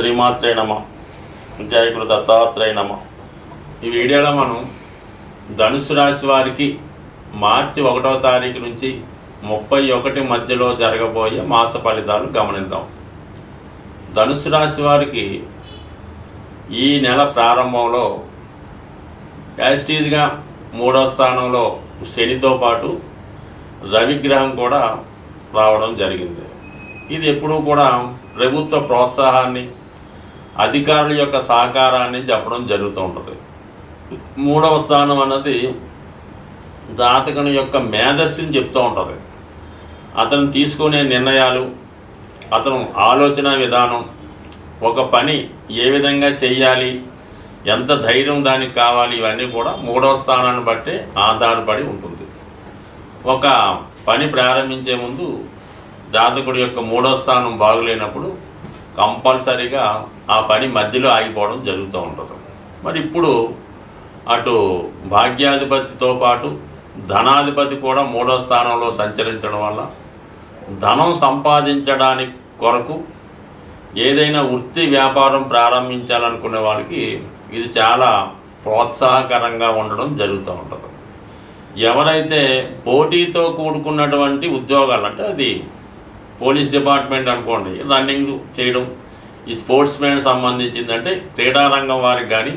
శ్రీమాత్రే నమ. జయ గురు దత్తాత్రేయ నమ. ఈ వీడియోలో మనం ధనుసు రాశి వారికి మార్చి 1వ తారీఖు నుంచి 31 మధ్యలో జరగబోయే మాస ఫలితాలు గమనిద్దాం. ధనుసు రాశి వారికి ఈ నెల ప్రారంభంలో యాస్టీజ్గా 3వ స్థానంలో శనితో పాటు రవిగ్రహం కూడా రావడం జరిగింది. ఇది ఎప్పుడూ కూడా ప్రభుత్వ ప్రోత్సాహాన్ని, అధికారుల యొక్క సహకారాన్ని చెప్పడం జరుగుతూ ఉంటుంది. 3వ స్థానం అన్నది జాతకుని యొక్క మేధస్సుని చెప్తూ ఉంటుంది. అతను తీసుకునే నిర్ణయాలు, అతను ఆలోచన విధానం, ఒక పని ఏ విధంగా చెయ్యాలి, ఎంత ధైర్యం దానికి కావాలి, ఇవన్నీ కూడా 3వ స్థానాన్ని బట్టి ఆధారపడి ఉంటుంది. ఒక పని ప్రారంభించే ముందు జాతకుడి యొక్క 3వ స్థానం బాగులేనప్పుడు కంపల్సరీగా ఆ పని మధ్యలో ఆగిపోవడం జరుగుతూ ఉంటుంది. మరి ఇప్పుడు అటు భాగ్యాధిపతితో పాటు ధనాధిపతి కూడా 3వ స్థానంలో సంచరించడం వల్ల ధనం సంపాదించడానికి కొరకు ఏదైనా వృత్తి వ్యాపారం ప్రారంభించాలనుకునే వాళ్ళకి ఇది చాలా ప్రోత్సాహకరంగా ఉండడం జరుగుతూ ఉంటుంది. ఎవరైతే పోటీతో కూడుకున్నటువంటి ఉద్యోగాలు, అంటే అది పోలీస్ డిపార్ట్మెంట్ అనుకోండి, రన్నింగ్ చేయడం, ఈ స్పోర్ట్స్ మ్యాన్ సంబంధించిందంటే క్రీడారంగం వారికి కానీ,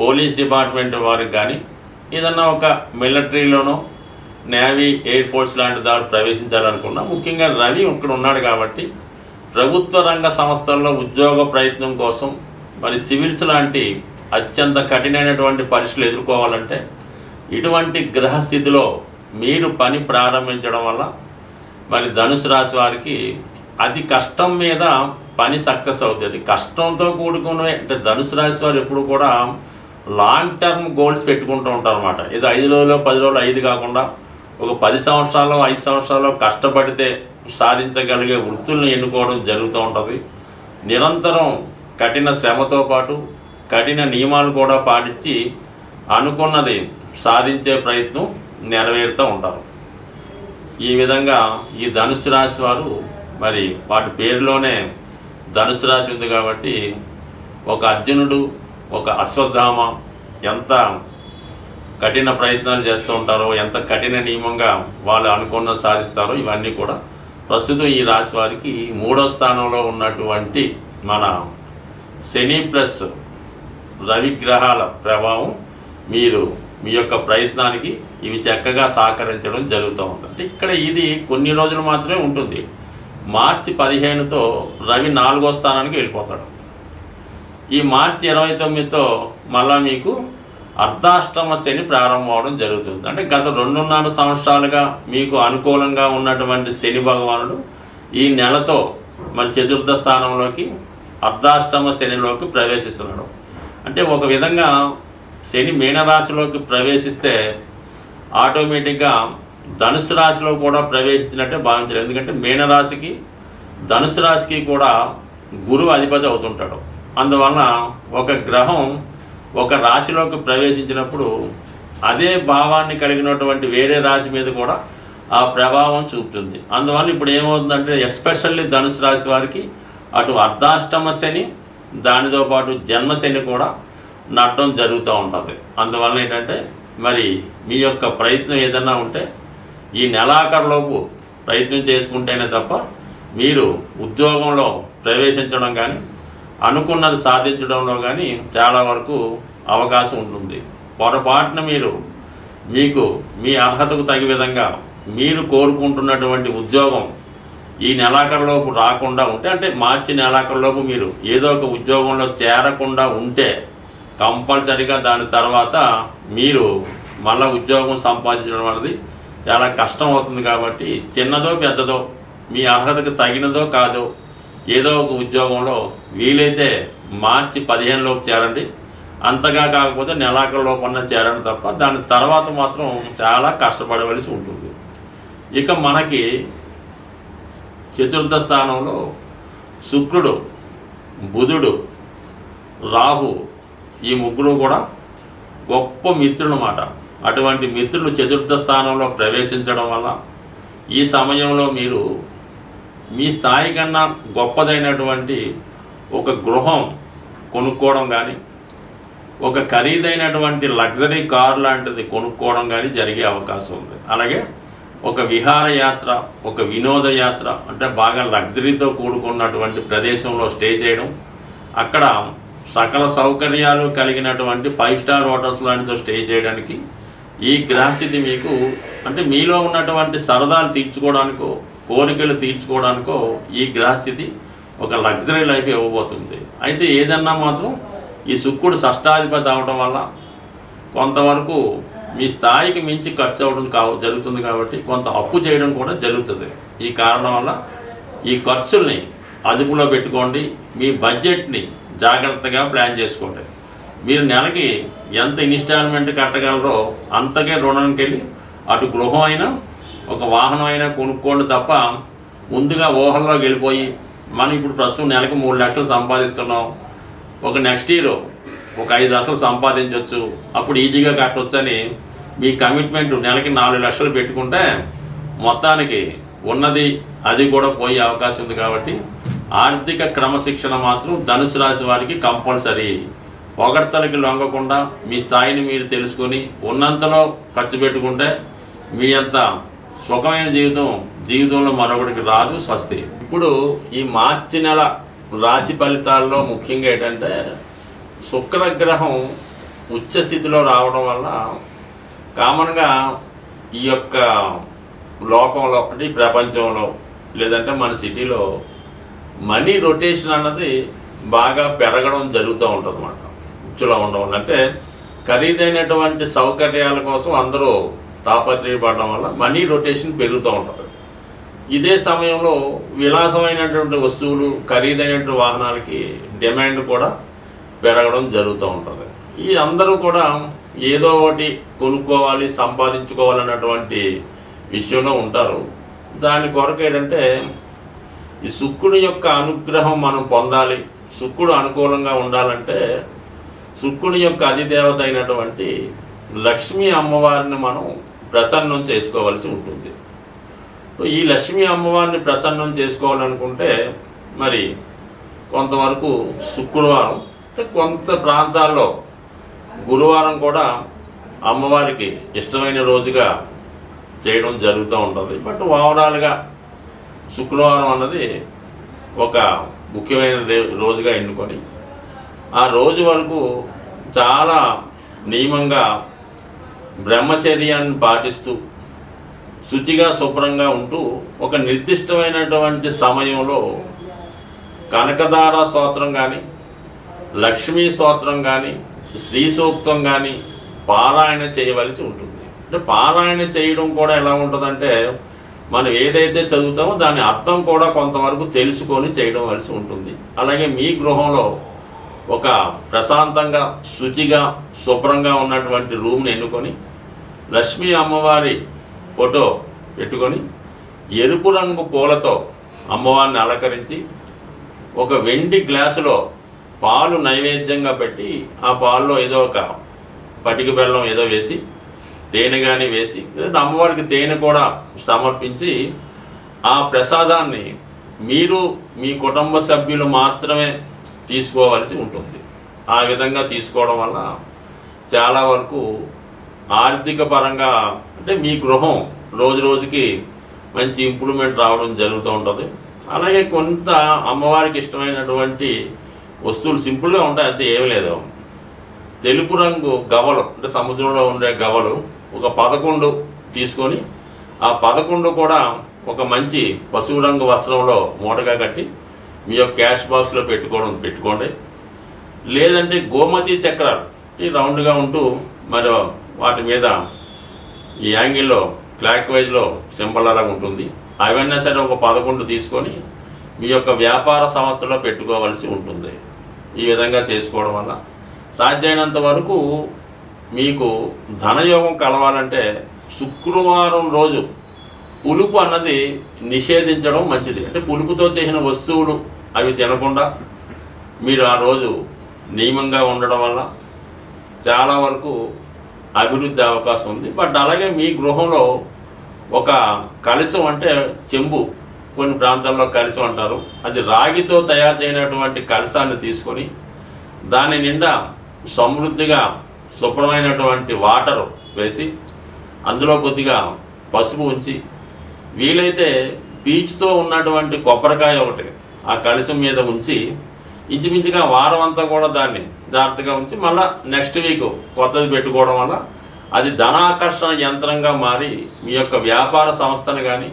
పోలీస్ డిపార్ట్మెంట్ వారికి కానీ, ఏదన్నా ఒక మిలిటరీలోనో, నేవీ, ఎయిర్ ఫోర్స్ లాంటి దాన్ని ప్రవేశించాలనుకున్నా, ముఖ్యంగా రవి ఇక్కడ ఉన్నాడు కాబట్టి ప్రభుత్వ రంగ సంస్థల్లో ఉద్యోగ ప్రయత్నం కోసం మరి సివిల్స్ లాంటి అత్యంత కఠినమైనటువంటి పరీక్షలు ఎదుర్కోవాలంటే ఇటువంటి గ్రహస్థితిలో మీరు పని ప్రారంభించడం వల్ల మరి ధనుసు రాశి వారికి అతి కష్టం మీద పని సక్సెస్ అవుతుంది. కష్టంతో కూడుకునే, అంటే ధనుసు రాశి వారు ఎప్పుడు కూడా లాంగ్ టర్మ్ గోల్స్ పెట్టుకుంటూ ఉంటారు అన్నమాట. ఇది 5 రోజులు 10 రోజులు 5 కాకుండా ఒక 10 సంవత్సరాలు 5 సంవత్సరాలు కష్టపడితే సాధించగలిగే వృత్తులను ఎన్నుకోవడం జరుగుతూ ఉంటుంది. నిరంతరం కఠిన శ్రమతో పాటు కఠిన నియమాలు కూడా పాటించి అనుకున్నది సాధించే ప్రయత్నం నెరవేరుతూ ఉంటారు. ఈ విధంగా ఈ ధనుసు రాశి వారు మరి వాటి పేరులోనే ధనుసు రాశి ఉంది కాబట్టి ఒక అర్జునుడు, ఒక అశ్వత్థామ ఎంత కఠిన ప్రయత్నాలు చేస్తూ ఉంటారో, ఎంత కఠిన నియమంగా వాళ్ళు అనుకున్నది సాధిస్తారో, ఇవన్నీ కూడా ప్రస్తుతం ఈ రాశి వారికి 3వ స్థానంలో ఉన్నటువంటి మన శని ప్లస్ రవిగ్రహాల ప్రభావం మీరు మీ యొక్క ప్రయత్నానికి ఇవి చక్కగా సహకరించడం జరుగుతూ ఉంటుంది. ఇక్కడ ఇది కొన్ని రోజులు మాత్రమే ఉంటుంది. మార్చి 15తో రవి 4వ స్థానానికి వెళ్ళిపోతాడు. ఈ మార్చి 29తో మళ్ళా మీకు అర్ధాష్టమ శని ప్రారంభం అవడం జరుగుతుంది. అంటే గత 2.5 సంవత్సరాలుగా మీకు అనుకూలంగా ఉన్నటువంటి శని భగవానుడు ఈ నెలతో మరి 4వ స్థానంలోకి అర్ధాష్టమ శనిలోకి ప్రవేశిస్తున్నాడు. అంటే ఒక విధంగా శని మీనరాశిలోకి ప్రవేశిస్తే ఆటోమేటిక్గా ధనుసు రాశిలో కూడా ప్రవేశించినట్టే భావించారు. ఎందుకంటే మీనరాశికి ధనుసు రాశికి కూడా గురువు అధిపతి అవుతుంటాడు. అందువలన ఒక గ్రహం ఒక రాశిలోకి ప్రవేశించినప్పుడు అదే భావాన్ని కలిగినటువంటి వేరే రాశి మీద కూడా ఆ ప్రభావం చూపుతుంది. అందువల్ల ఇప్పుడు ఏమవుతుందంటే ఎస్పెషల్లీ ధనుసు రాశి వారికి అటు అర్ధాష్టమ శని, దానితో పాటు జన్మశని కూడా నడడం జరుగుతూ ఉంటుంది. అందువల్ల ఏంటంటే మరి మీ యొక్క ప్రయత్నం ఏదన్నా ఉంటే ఈ నెలాఖరులోపు ప్రయత్నం చేసుకుంటేనే తప్ప మీరు ఉద్యోగంలో ప్రవేశించడం కానీ, అనుకున్నది సాధించడంలో కానీ చాలా వరకు అవకాశం ఉంటుంది. పొరపాటున మీకు మీ అర్హతకు తగిన విధంగా మీరు కోరుకుంటున్నటువంటి ఉద్యోగం ఈ నెలాఖరులోపు రాకుండా ఉంటే, అంటే మార్చి నెలాఖరులోపు మీరు ఏదో ఒక ఉద్యోగంలో చేరకుండా ఉంటే కంపల్సరీగా దాని తర్వాత మీరు మళ్ళీ ఉద్యోగం సంపాదించడం అనేది చాలా కష్టం అవుతుంది. కాబట్టి చిన్నదో పెద్దదో మీ అర్హతకు తగినదో కాదో ఏదో ఒక ఉద్యోగంలో వీలైతే మార్చి 15లోపు చేరండి. అంతగా కాకపోతే నెలాఖరులోపన్నా చేరండి తప్ప దాని తర్వాత మాత్రం చాలా కష్టపడవలసి ఉంటుంది. ఇక మనకి 4వ స్థానంలో శుక్రుడు, బుధుడు, రాహు, ఈ ముగ్గురు కూడా గొప్ప మిత్రులు అన్నమాట. అటువంటి మిత్రులు 4వ స్థానంలో ప్రవేశించడం వల్ల ఈ సమయంలో మీరు మీ స్థాయి కన్నా గొప్పదైనటువంటి ఒక గృహం కొనుక్కోవడం కానీ, ఒక ఖరీదైనటువంటి లగ్జరీ కార్ లాంటిది కొనుక్కోవడం కానీ జరిగే అవకాశం ఉంది. అలాగే ఒక విహారయాత్ర, ఒక వినోదయాత్ర అంటే బాగా లగ్జరీతో కూడుకున్నటువంటి ప్రదేశంలో స్టే చేయడం, అక్కడ సకల సౌకర్యాలు కలిగినటువంటి 5 స్టార్ హోటల్స్ లాంటితో స్టే చేయడానికి ఈ గ్రహస్థితి మీకు అంటే మీలో ఉన్నటువంటి సరదాలు తీర్చుకోవడానికో, కోరికలు తీర్చుకోవడానికో ఈ గ్రహస్థితి ఒక లగ్జరీ లైఫ్ ఇవ్వబోతుంది. అయితే ఏదన్నా మాత్రం ఈ శుక్రుడు షష్టాధిపతి అవడం వల్ల కొంతవరకు మీ స్థాయికి మించి ఖర్చు అవ్వడం జరుగుతుంది. కాబట్టి కొంత అప్పు చేయడం కూడా జరుగుతుంది. ఈ కారణం వల్ల ఈ ఖర్చుల్ని అదుపులో పెట్టుకోండి. మీ బడ్జెట్ని జాగ్రత్తగా ప్లాన్ చేసుకోండి. మీరు నెలకి ఎంత ఇన్స్టాల్మెంట్ కట్టగలరో అంతకే రుణానికి వెళ్ళి అటు గృహం అయినా ఒక వాహనం అయినా కొనుక్కోండి తప్ప ముందుగా ఊహల్లోకి వెళ్ళిపోయి మనం ఇప్పుడు ప్రస్తుతం నెలకు 3 లక్షలు సంపాదిస్తున్నాం, ఒక నెక్స్ట్ ఇయర్ ఒక 5 లక్షలు సంపాదించవచ్చు, అప్పుడు ఈజీగా కట్టవచ్చని మీ కమిట్మెంట్ నెలకి 4 లక్షలు పెట్టుకుంటే మొత్తానికి ఉన్నది అది కూడా పోయే అవకాశం ఉంది. కాబట్టి ఆర్థిక క్రమశిక్షణ మాత్రం ధనుసు రాశి వారికి కంపల్సరీ. పొగడ్తలకి లొంగకుండా మీ స్థాయిని మీరు తెలుసుకొని ఉన్నంతలో ఖర్చు పెట్టుకుంటే మీ అంత సుఖమైన జీవితంలో మరొకటికి రాదు. స్వస్తి. ఇప్పుడు ఈ మార్చి నెల రాశి ఫలితాల్లో ముఖ్యంగా ఏంటంటే శుక్రగ్రహం ఉచ్చస్థితిలో రావడం వల్ల కామన్గా ఈ యొక్క లోకంలో అంటే ఈ ప్రపంచంలో లేదంటే మన సిటీలో మనీ రొటేషన్ అన్నది బాగా పెరగడం జరుగుతూ ఉంటుంది అన్నమాట. ఉచ్చులో ఉండడం అంటే ఖరీదైనటువంటి సౌకర్యాల కోసం అందరూ తాపత్రయపడడం వల్ల మనీ రొటేషన్ పెరుగుతూ ఉంటుంది. ఇదే సమయంలో విలాసమైనటువంటి వస్తువులు, ఖరీదైనటువంటి వాహనాలకి డిమాండ్ కూడా పెరగడం జరుగుతూ ఉంటుంది. ఈ అందరూ కూడా ఏదో ఒకటి కొనుక్కోవాలి, సంపాదించుకోవాలన్నటువంటి విషయంలో ఉంటారు. దాని కొరకు ఏంటంటే ఈ శుక్రుడి యొక్క అనుగ్రహం మనం పొందాలి, శుక్రుడు అనుకూలంగా ఉండాలంటే శుక్రుడి యొక్క అధిదేవత అయినటువంటి లక్ష్మీ అమ్మవారిని మనం ప్రసన్నం చేసుకోవాల్సి ఉంటుంది. ఈ లక్ష్మీ అమ్మవారిని ప్రసన్నం చేసుకోవాలనుకుంటే మరి కొంతవరకు శుక్రవారం అంటే కొంత ప్రాంతాల్లో గురువారం కూడా అమ్మవారికి ఇష్టమైన రోజుగా చేయడం జరుగుతూ ఉంటుంది. బట్ ఓవరాల్గా శుక్రవారం అన్నది ఒక ముఖ్యమైన రోజుగా ఎన్నుకొని ఆ రోజు వరకు చాలా నియమంగా బ్రహ్మచర్యాన్ని పాటిస్తూ శుచిగా శుభ్రంగా ఉంటూ ఒక నిర్దిష్టమైనటువంటి సమయంలో కనకదార స్తోత్రం కానీ, లక్ష్మీ స్తోత్రం కానీ, శ్రీ సూక్తం కానీ పారాయణ చేయవలసి ఉంటుంది. అంటే పారాయణ చేయడం కూడా ఎలా ఉంటుందంటే మనం ఏదైతే చదువుతామో దాని అర్థం కూడా కొంతవరకు తెలుసుకొని చేయడం వలసి ఉంటుంది. అలాగే మీ గృహంలో ఒక ప్రశాంతంగా శుచిగా శుభ్రంగా ఉన్నటువంటి రూమ్ని ఎన్నుకొని లక్ష్మీ అమ్మవారి ఫోటో పెట్టుకొని ఎరుపు రంగు పూలతో అమ్మవారిని అలంకరించి ఒక వెండి గ్లాసులో పాలు నైవేద్యంగా పెట్టి ఆ పాల్లో ఏదో ఒక పటిక బెల్లం ఏదో వేసి తేనె కానీ వేసి అమ్మవారికి తేనె కూడా సమర్పించి ఆ ప్రసాదాన్ని మీరు మీ కుటుంబ సభ్యులు మాత్రమే తీసుకోవాల్సి ఉంటుంది. ఆ విధంగా తీసుకోవడం వల్ల చాలా వరకు ఆర్థిక పరంగా అంటే మీ గృహం రోజు రోజుకి మంచి ఇంప్రూవ్మెంట్ రావడం జరుగుతూ ఉంటుంది. అలాగే కొంత అమ్మవారికి ఇష్టమైనటువంటి వస్తువులు సింపుల్గా ఉంటాయి, అంతే ఏమీ లేదు. తెలుపు రంగు గవలు అంటే సముద్రంలో ఉండే గవలు ఒక 11 తీసుకొని ఆ 11 కూడా ఒక మంచి పసుపు రంగు వస్త్రంలో మూటగా కట్టి మీ యొక్క క్యాష్ బాక్స్లో పెట్టుకోండి. లేదంటే గోమతి చక్రాలు ఈ రౌండ్గా ఉంటూ మరి వాటి మీద ఈ యాంగిల్లో క్లాక్ వైజ్లో సింబల్ అలాగా ఉంటుంది. అవన్నీ సరే ఒక 11 తీసుకొని మీ యొక్క వ్యాపార సంస్థలో పెట్టుకోవాల్సి ఉంటుంది. ఈ విధంగా చేసుకోవడం వల్ల సాధ్యమైనంత వరకు మీకు ధనయోగం కలవాలంటే శుక్రవారం రోజు పులుపు అన్నది నిషేధించడం మంచిది. అంటే పులుపుతో చేసిన వస్తువులు అవి తినకుండా మీరు ఆ రోజు నియమంగా ఉండడం వల్ల చాలా వరకు అభివృద్ధి అవకాశం ఉంది. బట్ అలాగే మీ గృహంలో ఒక కలశం అంటే చెంబు కొన్ని ప్రాంతాల్లో కలశం అంటారు. అది రాగితో తయారు చేయనటువంటి కలశాన్ని తీసుకొని దాని నిండా సమృద్ధిగా శుభ్రమైనటువంటి వాటర్ వేసి అందులో కొద్దిగా పసుపు ఉంచి వీలైతే పీచుతో ఉన్నటువంటి కొబ్బరికాయ ఒకటి ఆ కలశం మీద ఉంచి ఇంచుమించుగా వారం అంతా కూడా దాన్ని జాగ్రత్తగా ఉంచి మళ్ళీ నెక్స్ట్ వీక్ కొత్తది పెట్టుకోవడం వల్ల అది ధనాకర్షణ యంత్రంగా మారి మీ యొక్క వ్యాపార సంస్థను కానీ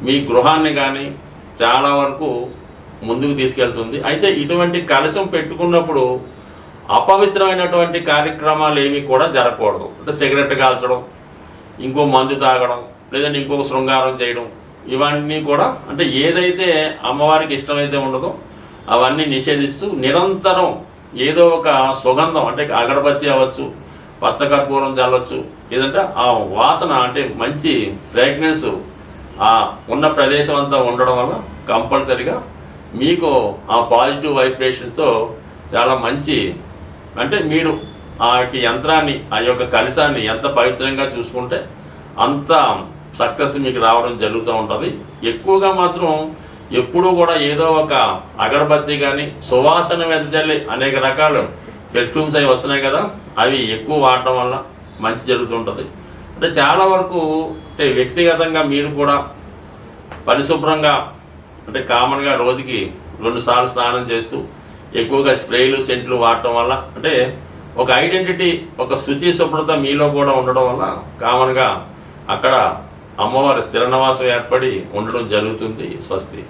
మీ గృహాన్ని కానీ చాలా వరకు ముందుకు తీసుకెళ్తుంది. అయితే ఇటువంటి కలశం పెట్టుకున్నప్పుడు అపవిత్రమైనటువంటి కార్యక్రమాలు ఏమీ కూడా జరగకూడదు. అంటే సిగరెట్ కాల్చడం, ఇంకో మందు తాగడం, లేదంటే ఇంకొక శృంగారం చేయడం, ఇవన్నీ కూడా అంటే ఏదైతే అమ్మవారికి ఇష్టమైతే ఉండదో అవన్నీ నిషేధిస్తూ నిరంతరం ఏదో ఒక సుగంధం అంటే అగరబత్తి అవ్వచ్చు, పచ్చకర్పూరం చల్లవచ్చు, లేదంటే ఆ వాసన అంటే మంచి ఫ్రాగ్రెన్స్ ఆ ఉన్న ప్రదేశం అంతా ఉండడం వల్ల కంపల్సరిగా మీకు ఆ పాజిటివ్ వైబ్రేషన్స్తో చాలా మంచి అంటే మీరు ఆ యొక్క యంత్రాన్ని ఆ యొక్క కలశాన్ని ఎంత పవిత్రంగా చూసుకుంటే అంత సక్సెస్ మీకు రావడం జరుగుతూ ఉంటుంది. ఎక్కువగా మాత్రం ఎప్పుడూ కూడా ఏదో ఒక అగరబత్తి కానీ సువాసన వెదజల్లి అనేక రకాలు పెర్ఫ్యూమ్స్ అవి వస్తున్నాయి కదా, అవి ఎక్కువ వాడటం వల్ల మంచి జరుగుతుంటుంది. అంటే చాలా వరకు అంటే వ్యక్తిగతంగా మీరు కూడా పరిశుభ్రంగా అంటే కామన్గా రోజుకి 2 సార్లు స్నానం చేస్తూ ఎక్కువగా స్ప్రేలు సెంట్లు వాడటం వల్ల అంటే ఒక ఐడెంటిటీ ఒక శుచి శుభ్రత మీలో కూడా ఉండడం వల్ల కామన్గా అక్కడ అమ్మవారి స్థిర నివాసం ఏర్పడి ఉండడం జరుగుతుంది. స్వస్తి.